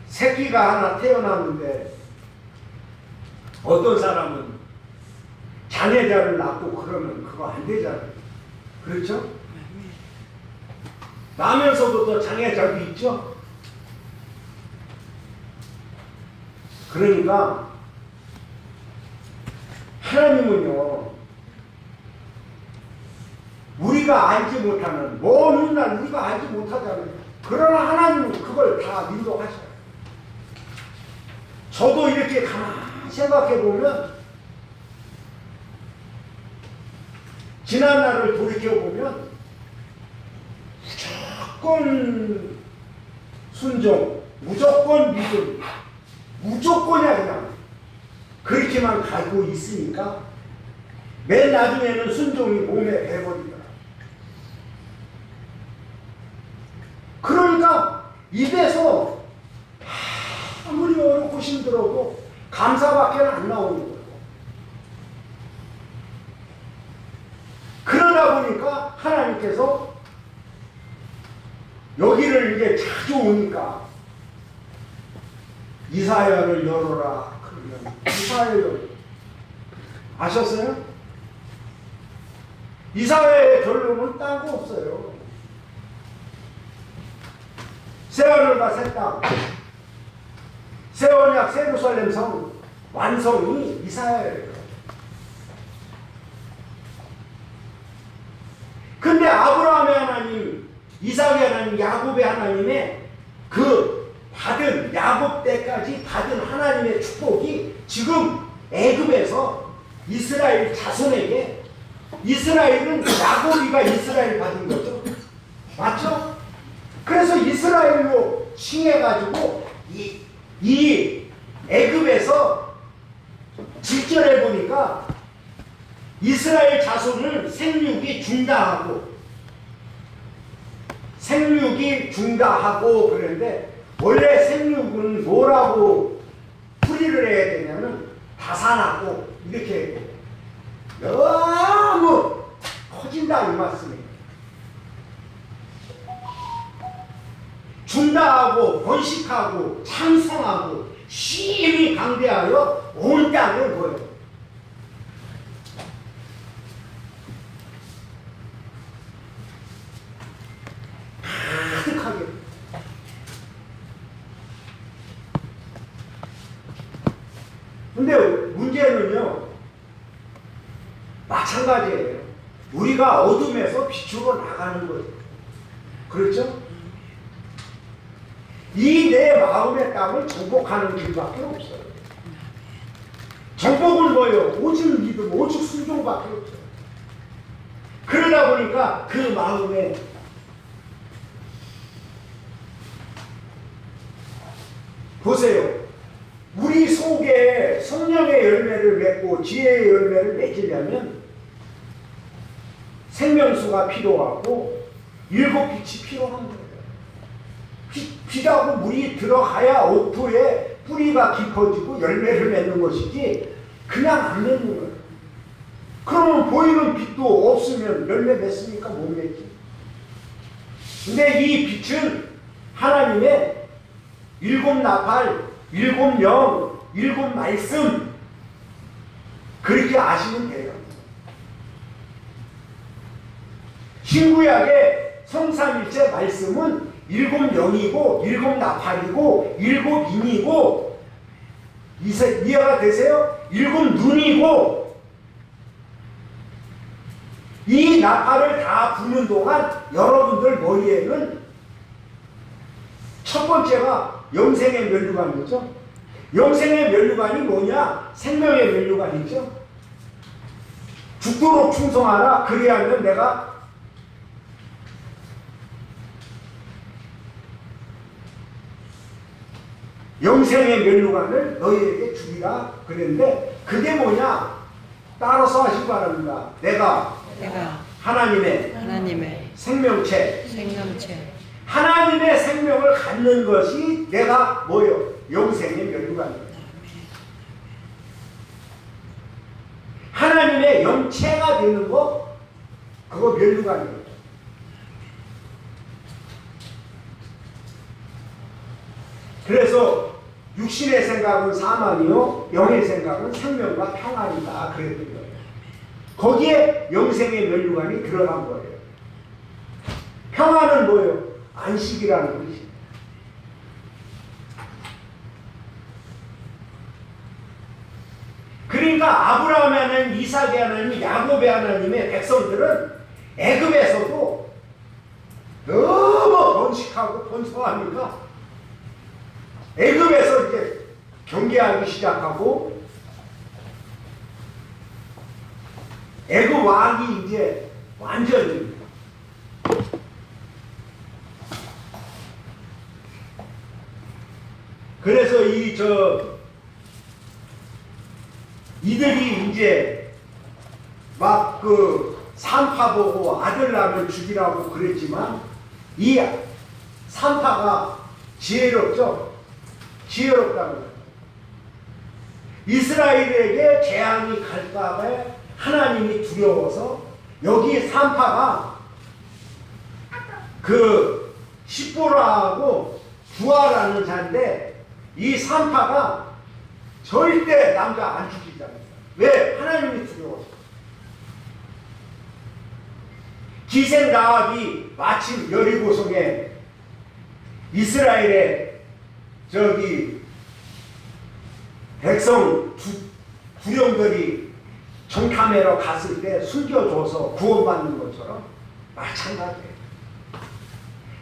새끼가 하나 태어났는데 어떤 사람은 장애자를 낳고 그러면 그거 안 되잖아요. 그렇죠? 나면서부터 장애자도 있죠? 그러니까 하나님은요, 우리가 알지 못하는 먼 훗날 우리가 알지 못하잖아요. 그러나 하나님은 그걸 다 인도하셔요. 저도 이렇게 가만히 생각해 보면 지난 날을 돌이켜 보면 무조건 순종, 무조건 믿음, 무조건이야 그냥 그렇게만 가지고 있으니까 맨 나중에는 순종이 몸에 배버리더라. 그러니까 입에서 아무리 어렵고 힘들어도 감사밖에 안 나오는 거예요. 그러다 보니까 하나님께서 여기를 이제 자주 오니까 이사야를 열어라 그러면 이사야를 아셨어요? 이사야의 결론은 딴 거 없어요. 새하늘과 새 땅, 새 언약, 새 예루살렘 성 완성이 이사야예요. 근데 아브라함의 하나님, 이삭의 하나님, 야곱의 하나님의 그 받은 야곱 때까지 받은 하나님의 축복이 지금 애굽에서 이스라엘 자손에게, 이스라엘은 야곱이가 이스라엘 받은 거죠. 맞죠? 그래서 이스라엘로 칭해가지고 이 애굽에서 7절에 보니까 이스라엘 자손을 생육이 중다하고 그랬는데, 원래 생육은 뭐라고 풀이를 해야 되냐면 다산하고 이렇게 해야 돼요. 너무 커진다 이 말씀이에요. 중다하고 번식하고 창성하고 심히 강대하여 온 땅을 보여요. 가득하게. 근데 문제는요, 마찬가지예요. 우리가 어둠에서 빛으로 나가는 거예요. 그렇죠? 이 내 마음의 땅을 정복하는 길밖에 없어요. 정복은 뭐예요? 오직 믿음, 오직 순종밖에 없어요. 그러다 보니까 그 마음에 보세요. 우리 속에 성령의 열매를 맺고 지혜의 열매를 맺으려면 생명수가 필요하고 일곱 빛이 필요한 거예요. 빛하고 물이 들어가야 옥토에 뿌리가 깊어지고 열매를 맺는 것이지 그냥 안 맺는 거예요. 그러면 보이는 빛도 없으면 열매 맺습니까? 못 맺지. 근데 이 빛은 하나님의 일곱 나팔, 일곱 영, 일곱 말씀, 그렇게 아시면 돼요. 신구약의 성삼일체 말씀은 일곱 영이고 일곱 나팔이고 일곱 인이고, 이해가 되세요? 일곱 눈이고, 이 나팔을 다 부는 동안 여러분들 머리에는 첫 번째가 영생의 면류관이죠. 영생의 면류관이 뭐냐? 생명의 면류관이죠. 죽도록 충성하라. 그리하면 내가 영생의 면류관을 너희에게 주리라 그랬는데, 그게 뭐냐? 따라서 하시기 바랍니다. 내가 하나님의 생명체, 하나님의 생명을 갖는 것이 내가 뭐요? 영생의 면류관입니다. 하나님의 영체가 되는 거, 그거 면류관이에요. 그래서 육신의 생각은 사망이요, 영의 생각은 생명과 평안이다 그랬던 거예요. 거기에 영생의 면류관이 들어간 거예요. 평안은 뭐예요? 안식이라는 것입니다. 그러니까 아브라함의 하나님, 이삭의 하나님, 야곱의 하나님의 백성들은 애굽에서도 너무 번식하고 번성하니까 애굽에서 이제 경계하기 시작하고, 애굽 왕이 이제 완전히 그래서 이들이 이제 막 그 산파 보고 아들 낳으면 죽이라고 그랬지만, 이 산파가 지혜롭죠? 지혜롭다는 거예요. 이스라엘에게 재앙이 갈까 봐 하나님이 두려워서, 여기 산파가 그 십보라하고 부하라는 자인데, 이 산파가 절대 남자 안 죽이잖아요. 왜? 하나님이 두려워서. 기생 라합이 마침 여리고성에 이스라엘의 백성 구령들이 정탐하러 갔을 때 숨겨줘서 구원받는 것처럼 마찬가지예요.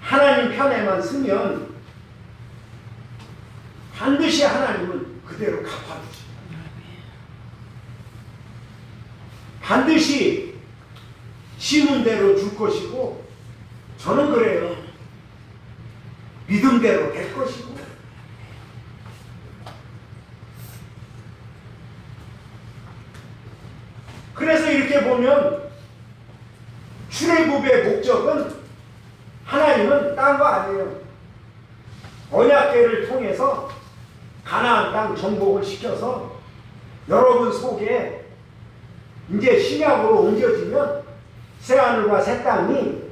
하나님 편에만 쓰면 반드시 하나님은 그대로 갚아주십니다. 반드시 심은 대로 줄 것이고, 저는 그래요. 믿음대로 될 것이고. 그래서 이렇게 보면 출애굽의 목적은 하나님은 딴 거 아니에요. 언약궤를 통해서 가나안 땅 정복을 시켜서 여러분 속에 이제 신약으로 옮겨지면 새하늘과 새 땅이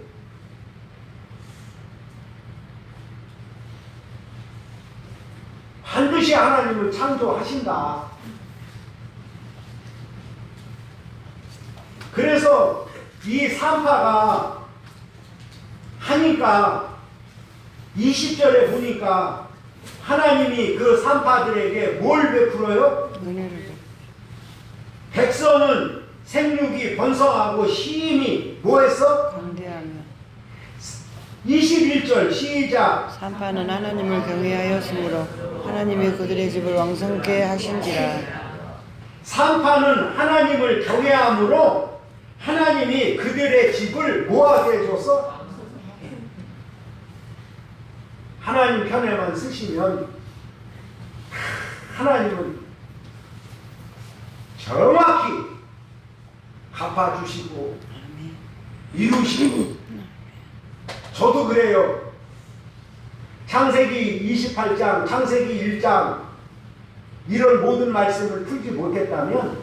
반드시 하나님을 창조하신다. 그래서 이 산파가 하니까 20절에 보니까 하나님이 그 산파들에게 뭘 베풀어요? 은혜를 백성은 생육이 번성하고 시임이 뭐했어? 강대하며 21절 시작. 산파는 하나님을 경외하였으므로 하나님이 그들의 집을 왕성케 하신지라. 산파는 하나님을 경외함으로 하나님이 그들의 집을 뭐하게 해줬어? 하나님 편에만 쓰시면 하나님은 정확히 갚아주시고 이루시고. 저도 그래요. 창세기 28장, 창세기 1장 이런 모든 말씀을 풀지 못했다면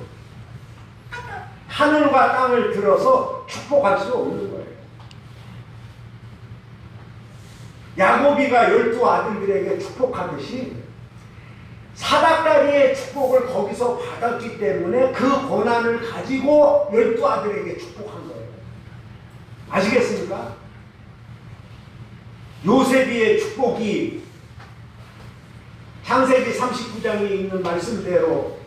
하늘과 땅을 들어서 축복할 수 없는 거예요. 야곱이가 12아들들에게 축복하듯이 사닥다리의 축복을 거기서 받았기 때문에 그 권한을 가지고 12아들에게 축복한 거예요. 아시겠습니까? 요셉의 축복이 창세기 39장에 있는 말씀대로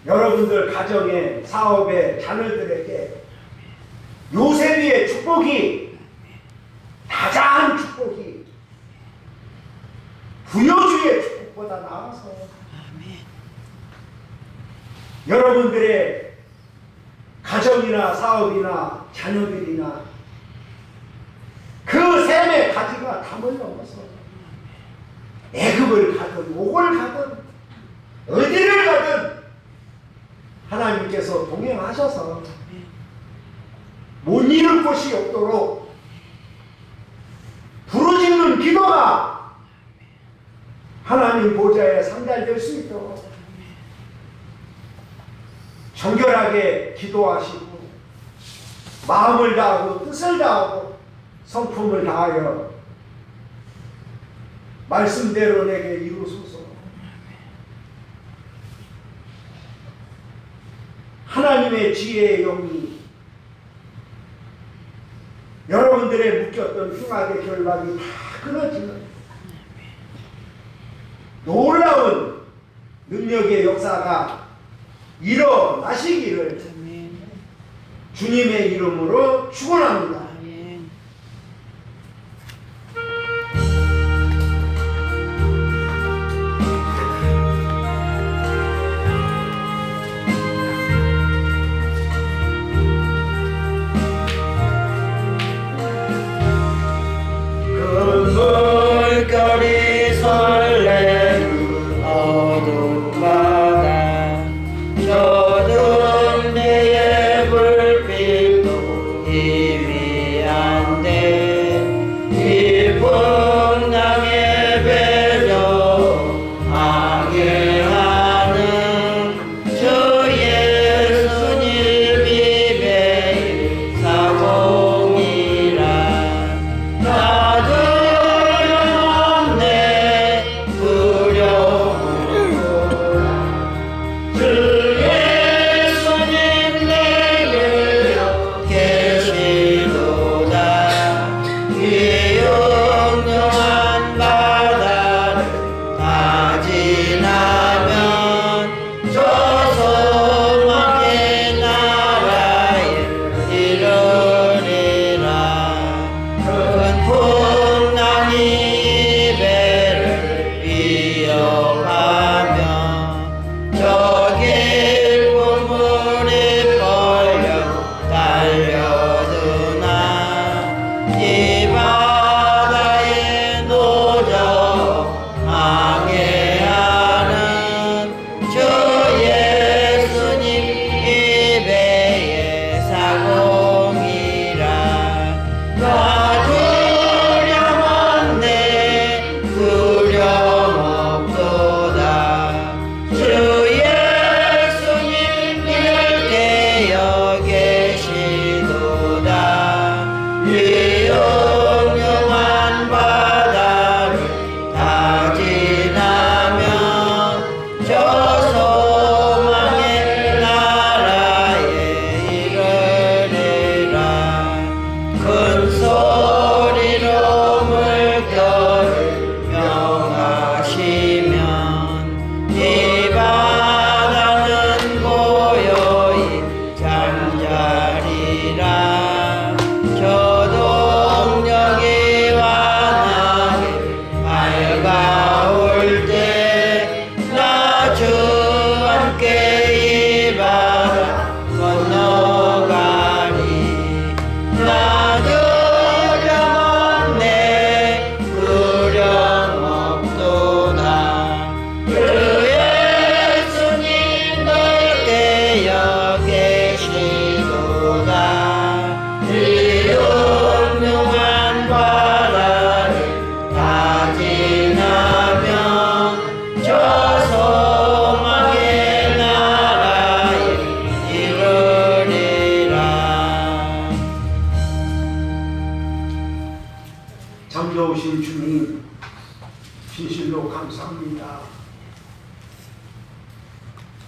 여러분들 가정에 사업에 자녀들에게 요셉의 축복이 다자한 축복이 부여주의 축복보다 나아서 여러분들의 가정이나 사업이나 자녀들이나 그 샘의 가지가 담을 넘어서 애굽을 가든 옥을 가든 어디를 가든 하나님께서 동행하셔서 못 이룰 곳이 없도록 부르짖는 기도가 하나님 보좌에 상달될 수 있도록 정결하게 기도하시고 마음을 다하고 뜻을 다하고 성품을 다하여 말씀대로 내게 이루소서. 하나님의 지혜의 영이 여러분들의 묶였던 흉악의 결박이 다 끊어지는 놀라운 능력의 역사가 일어나시기를 주님의 이름으로 축원합니다. 물결이 설레는 어둠 바다 저둔 데의 불빛도 이미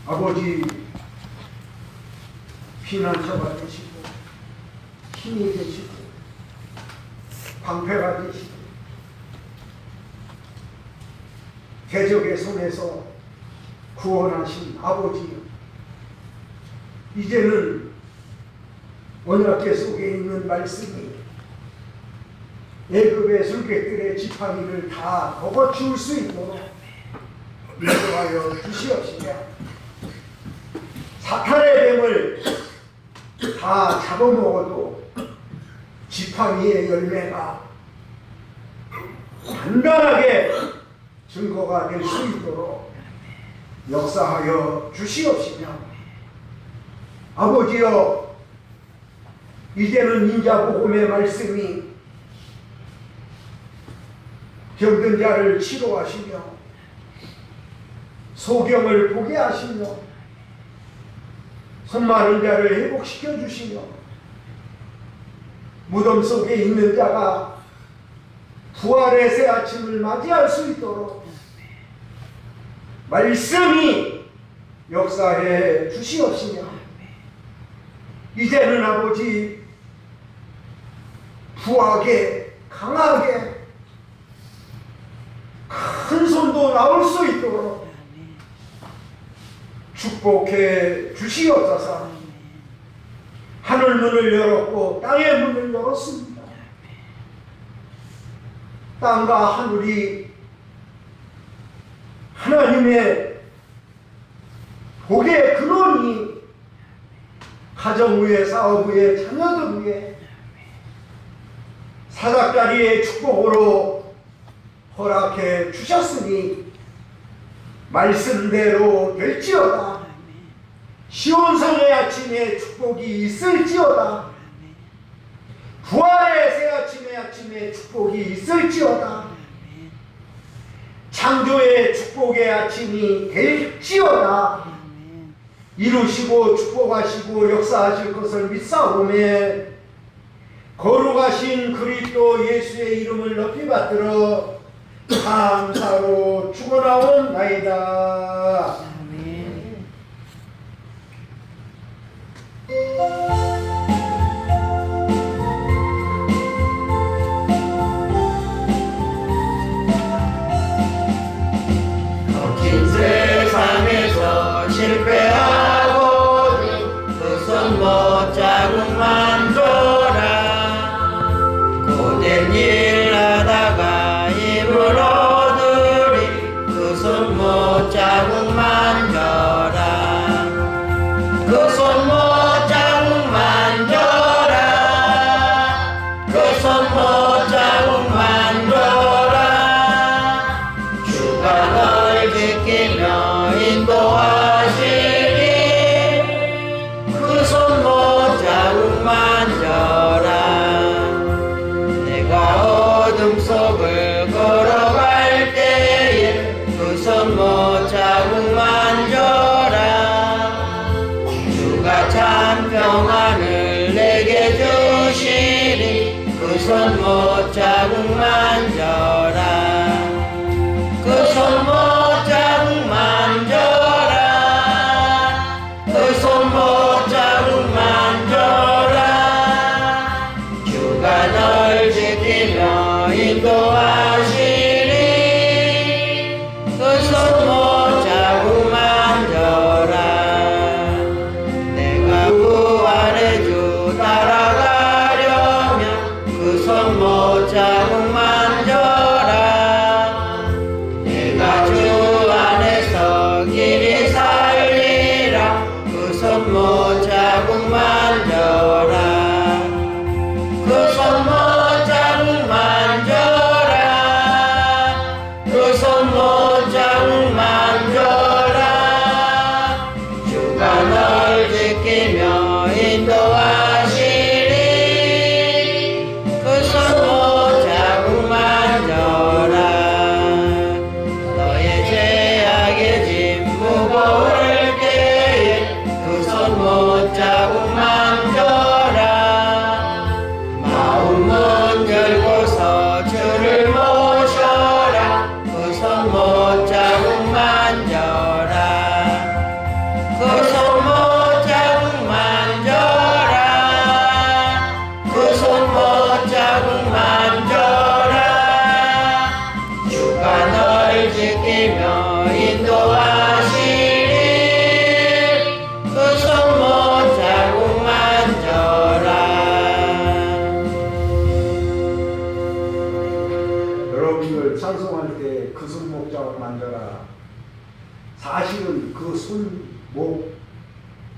아버지 피난처가 되시고 힘이 되시고 방패가 되시고 대적의 손에서 구원하신 아버지, 이제는 언약궤 속에 있는 말씀이 애굽의 술객들의 지팡이를 다 먹어치울 수 있도록 인도하여 주시옵시며, 사탄의 뱀을 다 잡아먹어도 지팡이의 열매가 단단하게 증거가 될 수 있도록 역사하여 주시옵시며, 아버지여, 이제는 인자복음의 말씀이 병든 자를 치료하시며 소경을 보게 하시며 손 마른 자를 회복시켜 주시며 무덤 속에 있는 자가 부활의 새 아침을 맞이할 수 있도록 말씀이 역사해 주시옵시며, 이제는 아버지 부하게 강하게 큰 손도 나올 수 있도록 축복해 주시옵소서. 하늘 문을 열었고 땅의 문을 열었습니다. 땅과 하늘이 하나님의 복의 근원이 가정 위에, 사업 위에, 자녀들 위에 사닥다리의 축복으로 허락해 주셨으니 말씀대로 될지어다. 시온성의 아침에 축복이 있을지어다. 부활의 새 아침에 축복이 있을지어다. 창조의 축복의 아침이 될지어다. 이루시고 축복하시고 역사하실 것을 믿사오매 거룩하신 그리스도 예수의 이름을 높이 받들어 감사로 축원하옵나이다. 아멘. 거친 세상에서 실패하고 그 손 못 자국만 줘라. 고된 일 하다가 힘을 얻으리 그 손 못 자국만 줘라. 그 손 못 자국만 줘라. 그 손 못 자국만 줘라. 주가 널 지키며 인도하시리 그 손 못 자국만 줘라. 내가 어둠 속을 걸어갈 때에 그 손 못 자국만 줘라. 주가 참 평안을 내게 주시리 그 손 못 자국만 줘라. 그 손 못 자국만 줘라. 그 손 못 자국만 줘라. 주가 널 지키며 인도하시리 그 손 못 자국만 줘라. 내가 부활의 주 따라가려면 그 손 못 자국만 줘라.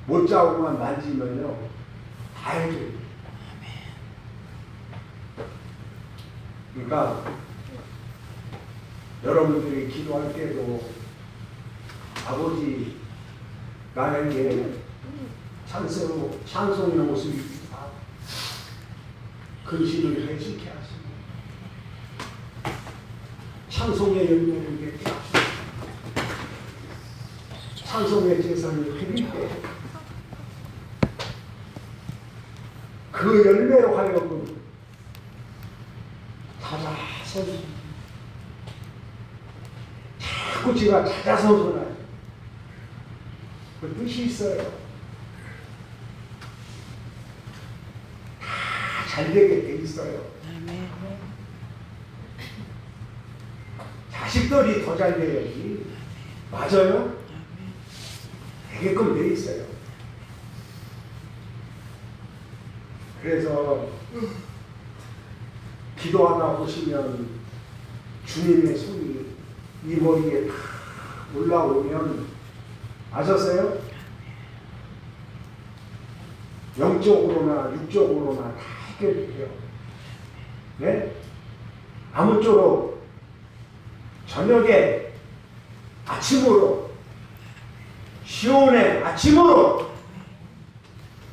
못자국만 만지면요 다 해줘요. 그러니까 여러분들이 기도할 때도 아버지 나에게 찬송의 옷을 입히사 근심을 회식케 하시고 찬송의 열매를 맺게 하시고 찬송의 제사를 드릴 때 그 열매로 하여금 찾아서 자꾸 제가 찾아서서나요. 그 뜻이 있어요. 다 잘되게 돼 있어요. 자식들이 더 잘 돼야지. 맞아요? 되게끔 돼 있어요. 그래서 기도하다 보시면 주님의 손이 이 머리에 다 올라오면 아셨어요? 영적으로나 육적으로나 다 해결돼요. 네? 아무쪼록 저녁에 아침으로 시온의 아침으로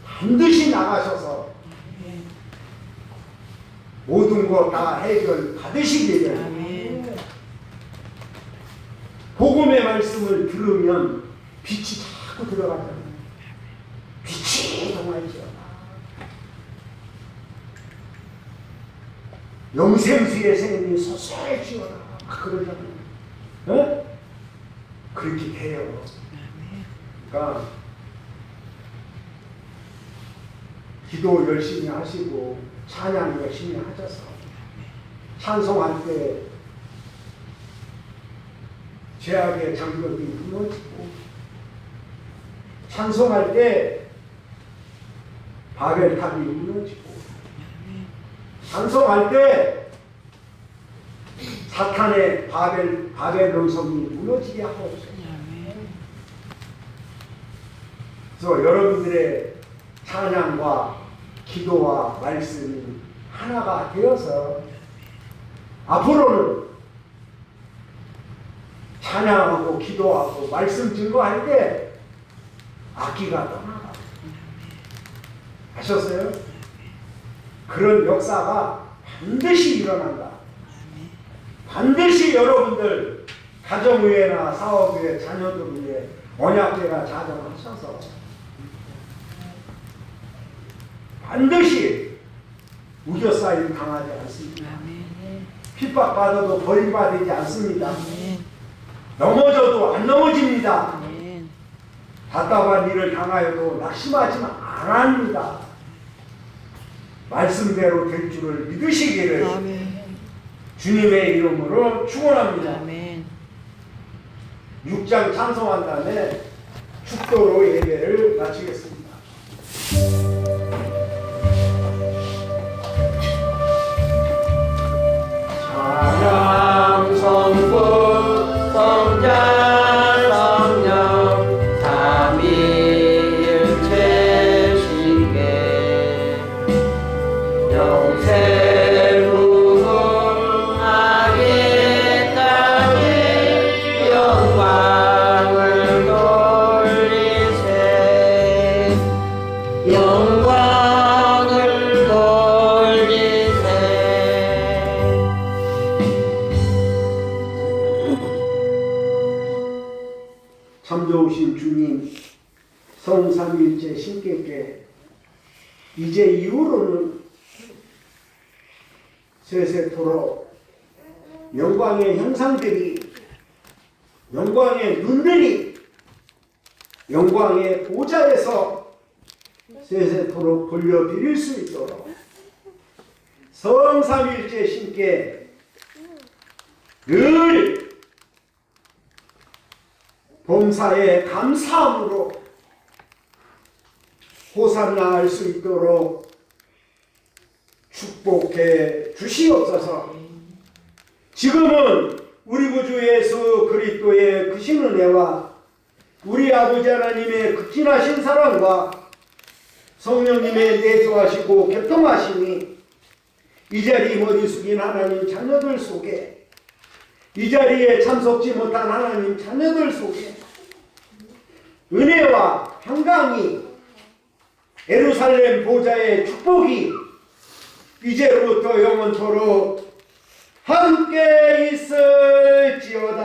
반드시 나가셔서 모든 거 다 해결 받으시기를. 복음의 말씀을 들으면 빛이 자꾸 들어가잖아요. 빛이 동하죠. 영생수의 생명이 솟아지어라 그러잖아요. 어? 그렇게 돼요. 그러니까 기도 열심히 하시고 찬양 열심히 하셔서 찬송할 때 죄악의 장벽이 무너지고 찬송할 때 바벨탑이 무너지고 찬송할 때 사탄의 바벨론 성이 무너지게 하옵소서. 그래서 여러분들의 찬양과 기도와 말씀이 하나가 되어서 앞으로는 찬양하고 기도하고 말씀 증거할 때 악기가 떠나가. 아셨어요? 그런 역사가 반드시 일어난다. 반드시 여러분들 가정의회나 사업의회, 자녀들 위해 언약궤가 자정하셔서 반드시 우겨싸임 당하지 않습니다. 핍박받아도 버림받지 않습니다. 넘어져도 안 넘어집니다. 답답한 일을 당하여도 낙심하지 않습니다. 말씀대로 될 줄을 믿으시기를 주님의 이름으로 축원합니다. 6장 찬송한 다음에 축도로 예배를 마치겠습니다. 찬양 성부 성자 성령 삼위일체 신께 영생 후하기까지 영광을 돌리세 영광을 돌리세. 참 좋으신 주님, 성삼일체 신께께 이제 이후로는 세세토록 영광의 형상들이, 영광의 눈들이 영광의 보좌에서 세세토록 돌려드릴 수 있도록 성삼일체 신께 늘 범사에 감사함으로 호산나 할 수 있도록 축복해 주시옵소서. 지금은 우리 구주 예수 그리스도의 크신 은혜와 우리 아버지 하나님의 극진하신 사랑과 성령님의 내주하시고 교통하심이 이 자리 머리 숙인 하나님 자녀들 속에, 이 자리에 참석지 못한 하나님 자녀들 속에 은혜와 평강이, 예루살렘 보좌의 축복이 이제로부터 영원토록 함께 있을지어다.